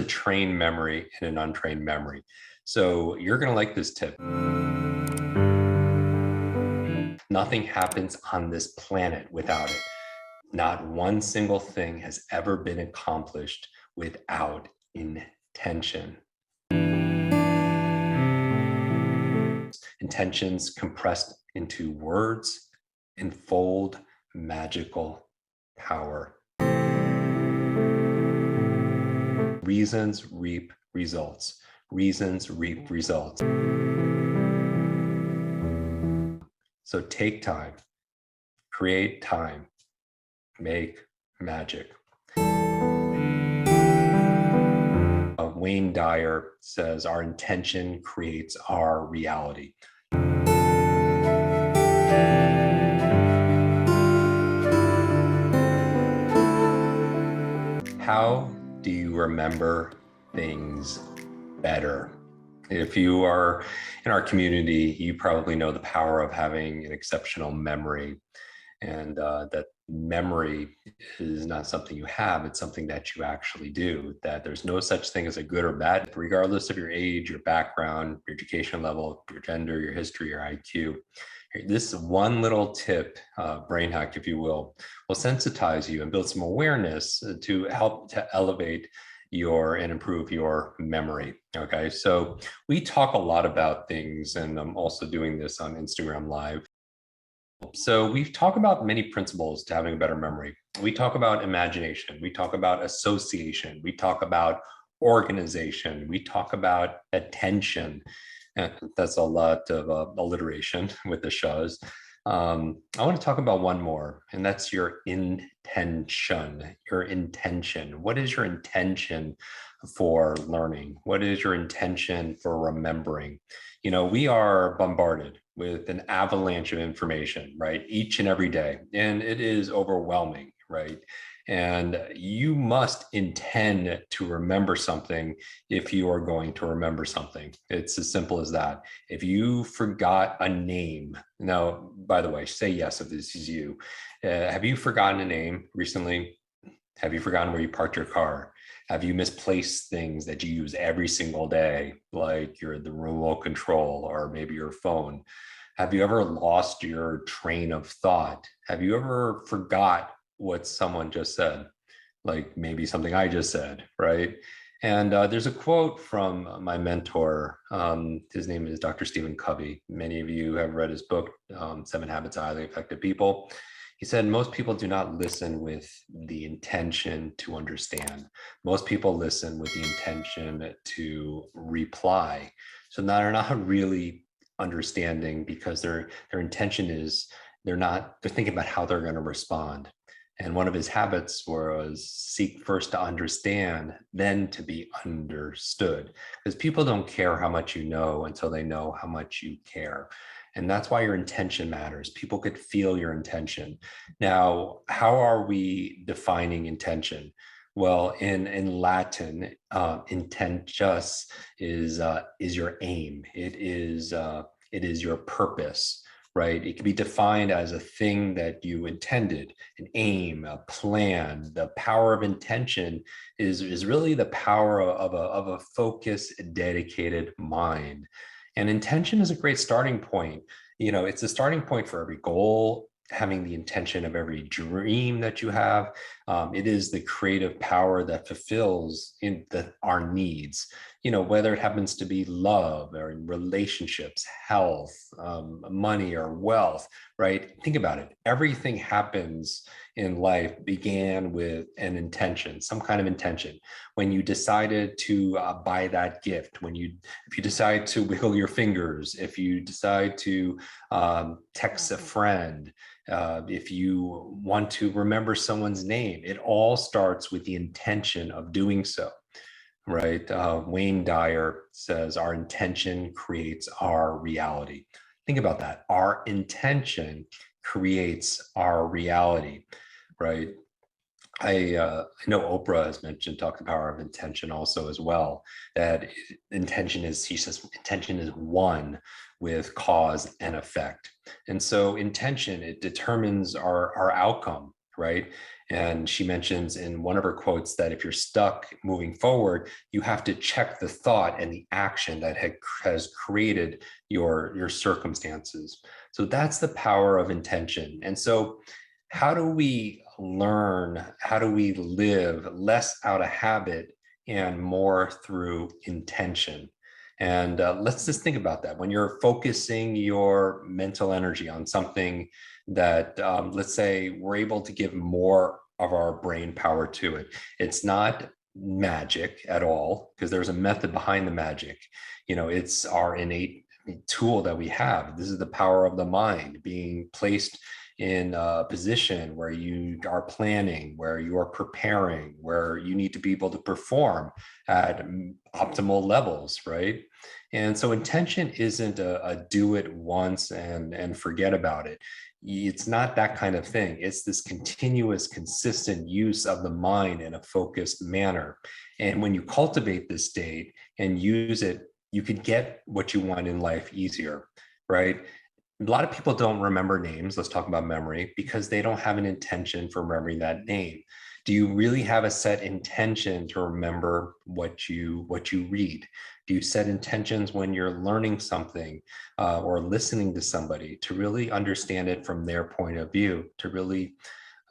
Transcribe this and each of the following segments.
trained memory and an untrained memory. So you're going to like this tip. Nothing happens on this planet without it. Not one single thing has ever been accomplished without intention. Intentions compressed into words enfold magical power. Reasons reap results. Reasons reap results. So take time, create time, make magic. Wayne Dyer says our intention creates our reality. How do you remember things better? If you are in our community, you probably know the power of having an exceptional memory, and that memory is not something you have, it's something that you actually do, that there's no such thing as a good or bad, regardless of your age, your background, your education level, your gender, your history, your IQ. This one little tip, brain hack, if you will sensitize you and build some awareness to help to elevate your and improve your memory. Okay, so we talk a lot about things, and I'm also doing this on Instagram Live. So we talk about many principles to having a better memory. We talk about imagination, we talk about association, we talk about organization, we talk about attention. And that's a lot of alliteration with the shows. I want to talk about one more, and that's your intention. Your intention. What is your intention for learning? What is your intention for remembering? You know, we are bombarded with an avalanche of information, right? Each and every day. And it is overwhelming, right? And you must intend to remember something if you are going to remember something. It's as simple as that. If you forgot a name, now, by the way, say yes if this is you. Have you forgotten a name recently? Have you forgotten where you parked your car? Have you misplaced things that you use every single day, like the remote control or maybe your phone? Have you ever lost your train of thought? Have you ever forgot what someone just said? Like maybe something I just said, right? And there's a quote from my mentor. His name is Dr. Stephen Covey. Many of you have read his book, 7 Habits of Highly Effective People. He said, most people do not listen with the intention to understand. Most people listen with the intention to reply. So they're not really understanding, because their intention is they're thinking about how they're going to respond. And one of his habits was seek first to understand, then to be understood. Because people don't care how much you know until they know how much you care. And that's why your intention matters. People could feel your intention. Now, how are we defining intention? Well, in Latin, intentus is your aim. It is your purpose, right? It can be defined as a thing that you intended, an aim, a plan. The power of intention is really the power of a focused, dedicated mind. And intention is a great starting point. You know, it's a starting point for every goal, having the intention of every dream that you have. It is the creative power that fulfills our needs, you know, whether it happens to be love or in relationships, health, money or wealth, right? Think about it. Everything happens in life began with an intention, some kind of intention. When you decided to buy that gift, if you decide to wiggle your fingers, if you decide to text a friend, if you want to remember someone's name, it all starts with the intention of doing so, right? Wayne Dyer says our intention creates our reality. Think about that. Our intention creates our reality, right? I know Oprah has talked the power of intention also as well, that she says intention is one with cause and effect. And so intention, it determines our outcome, right? And she mentions in one of her quotes that if you're stuck moving forward, you have to check the thought and the action that has created your circumstances. So that's the power of intention. And so how do we learn? How do we live less out of habit and more through intention? And let's just think about that. When you're focusing your mental energy on something that, let's say, we're able to give more of our brain power to it. It's not magic at all, because there's a method behind the magic. It's our innate tool that we have. This is the power of the mind being placed in a position where you are planning, where you are preparing, where you need to be able to perform at optimal levels, right? And so intention isn't a do it once and forget about it. It's not that kind of thing. It's this continuous, consistent use of the mind in a focused manner. And when you cultivate this state and use it, you could get what you want in life easier, right? A lot of people don't remember names. Let's talk about memory, because they don't have an intention for remembering that name. Do you really have a set intention to remember what you read? Do you set intentions when you're learning something or listening to somebody to really understand it from their point of view, to really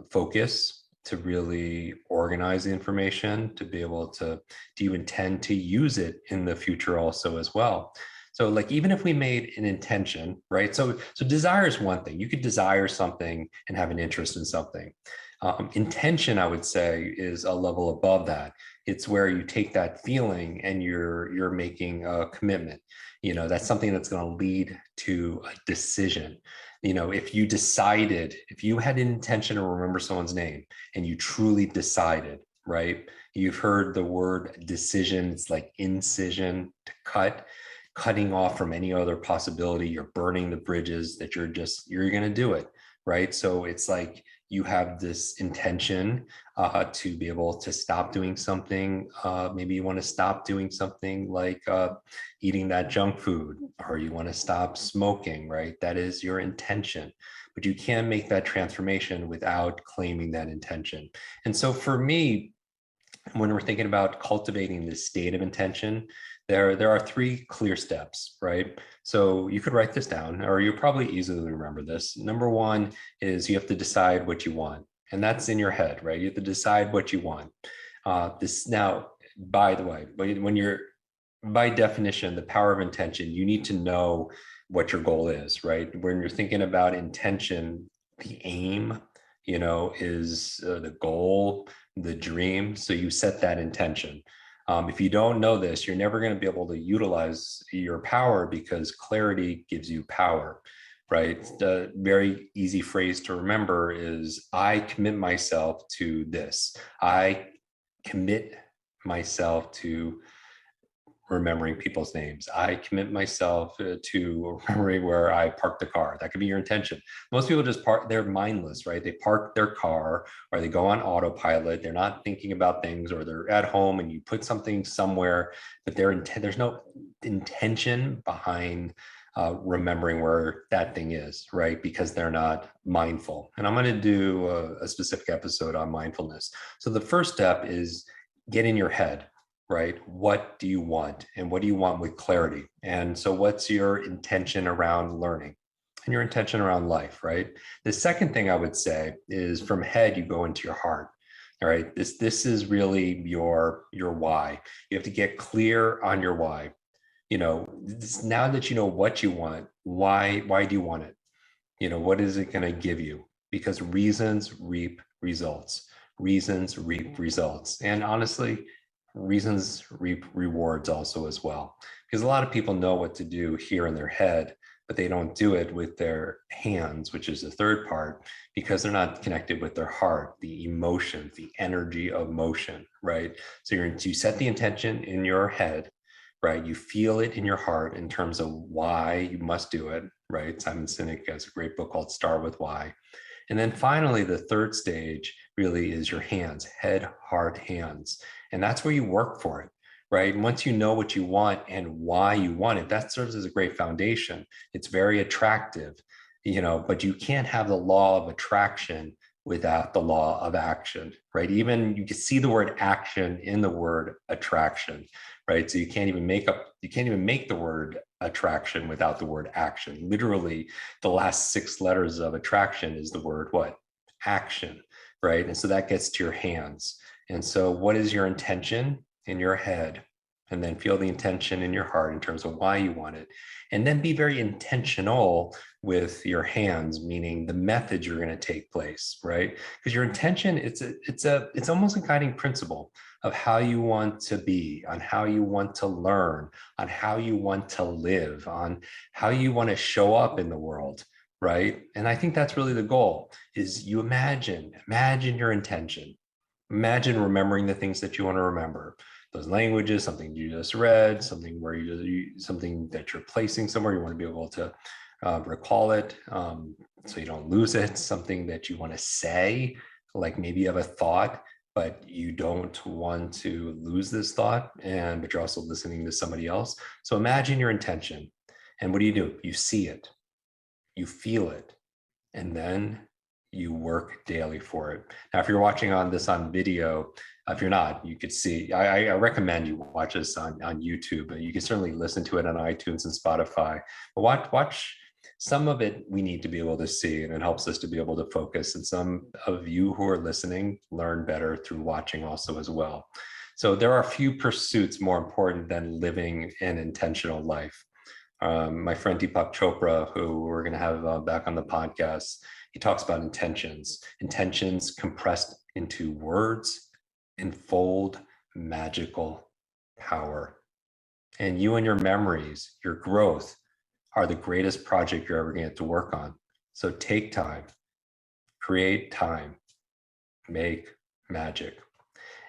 focus, to really organize the information, to be able to, do you intend to use it in the future also as well? So like, even if we made an intention, right? So desire is one thing. You could desire something and have an interest in something. Intention, I would say, is a level above that. It's where you take that feeling and you're making a commitment. That's something that's going to lead to a decision. If you had an intention to remember someone's name and you truly decided, right? You've heard the word decision. It's like incision, to cutting off from any other possibility. You're burning the bridges that you're going to do it, right? So it's like you have this intention to be able to stop doing something. Maybe you want to stop doing something like eating that junk food, or you want to stop smoking, right? That is your intention. But you can make that transformation without claiming that intention. And so for me, when we're thinking about cultivating this state of intention, there are three clear steps, right? So you could write this down, or you probably easily remember this. Number one is you have to decide what you want, and that's in your head, right? You have to decide what you want. This now, by the way, when you're, by definition, the power of intention, you need to know what your goal is, right? When you're thinking about intention, the aim, is the goal, the dream. So you set that intention. If you don't know this, you're never going to be able to utilize your power, because clarity gives you power, right? The very easy phrase to remember is, I commit myself to this. I commit myself to remembering people's names. I commit myself to remembering where I parked the car. That could be your intention. Most people just park, they're mindless, right? They park their car, or they go on autopilot. They're not thinking about things, or they're at home and you put something somewhere, but there's no intention behind remembering where that thing is, right? Because they're not mindful. And I'm going to do a specific episode on mindfulness. So the first step is get in your head, right? What do you want? And what do you want with clarity? And so what's your intention around learning and your intention around life, right? The second thing I would say is, from head, you go into your heart. All right. This is really your why. You have to get clear on your why. Now that you know what you want, why do you want it? What is it going to give you? Because reasons reap results. Reasons reap results. And honestly, reasons reap rewards also as well. Because a lot of people know what to do here in their head, but they don't do it with their hands, which is the third part, because they're not connected with their heart, the emotions, the energy of motion, right? So you set the intention in your head, right? You feel it in your heart in terms of why you must do it, right? Simon Sinek has a great book called Start With Why. And then finally, the third stage really is your hands, head, heart, hands. And that's where you work for it, right? And once you know what you want and why you want it, that serves as a great foundation. It's very attractive, but you can't have the law of attraction without the law of action, right? Even you can see the word action in the word attraction, right? So you can't even make the word attraction without the word action. Literally, the last 6 letters of attraction is the word what? Action, right? And so that gets to your hands. And so what is your intention in your head? And then feel the intention in your heart in terms of why you want it. And then be very intentional with your hands, meaning the method you're going to take place, right? Because your intention, it's almost a guiding principle of how you want to be, on how you want to learn, on how you want to live, on how you want to show up in the world, right? And I think that's really the goal, is you imagine your intention. Imagine remembering the things that you want to remember, those languages, something you just read, something where something that you're placing somewhere, you want to be able to recall it, so you don't lose it, something that you want to say, like maybe you have a thought, but you don't want to lose this thought, but you're also listening to somebody else. So imagine your intention. And what do? You see it, you feel it, and then you work daily for it. Now, if you're watching on video, if you're not, you could see, I recommend you watch this on YouTube. You can certainly listen to it on iTunes and Spotify, but watch some of it. We need to be able to see, and it helps us to be able to focus. And some of you who are listening learn better through watching also as well. So there are few pursuits more important than living an intentional life. My friend Deepak Chopra, who we're going to have back on the podcast, he talks about intentions compressed into words enfold magical power. And you and your memories, your growth, are the greatest project you're ever going to get to work on. So take time, create time, make magic.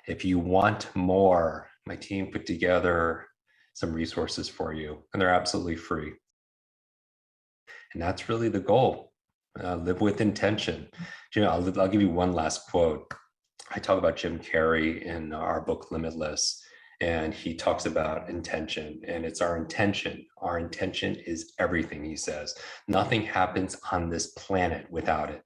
If you want more, my team put together some resources for you, and they're absolutely free. And that's really the goal. Live with intention. I'll give you one last quote. I talk about Jim Carrey in our book Limitless, and he talks about intention, and it's our intention. Our intention is everything, he says. Nothing happens on this planet without it.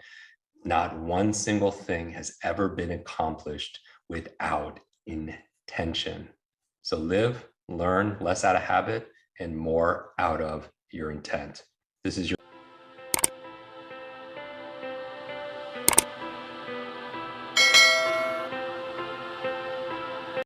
Not one single thing has ever been accomplished without intention. So live, learn less out of habit and more out of your intent. This is your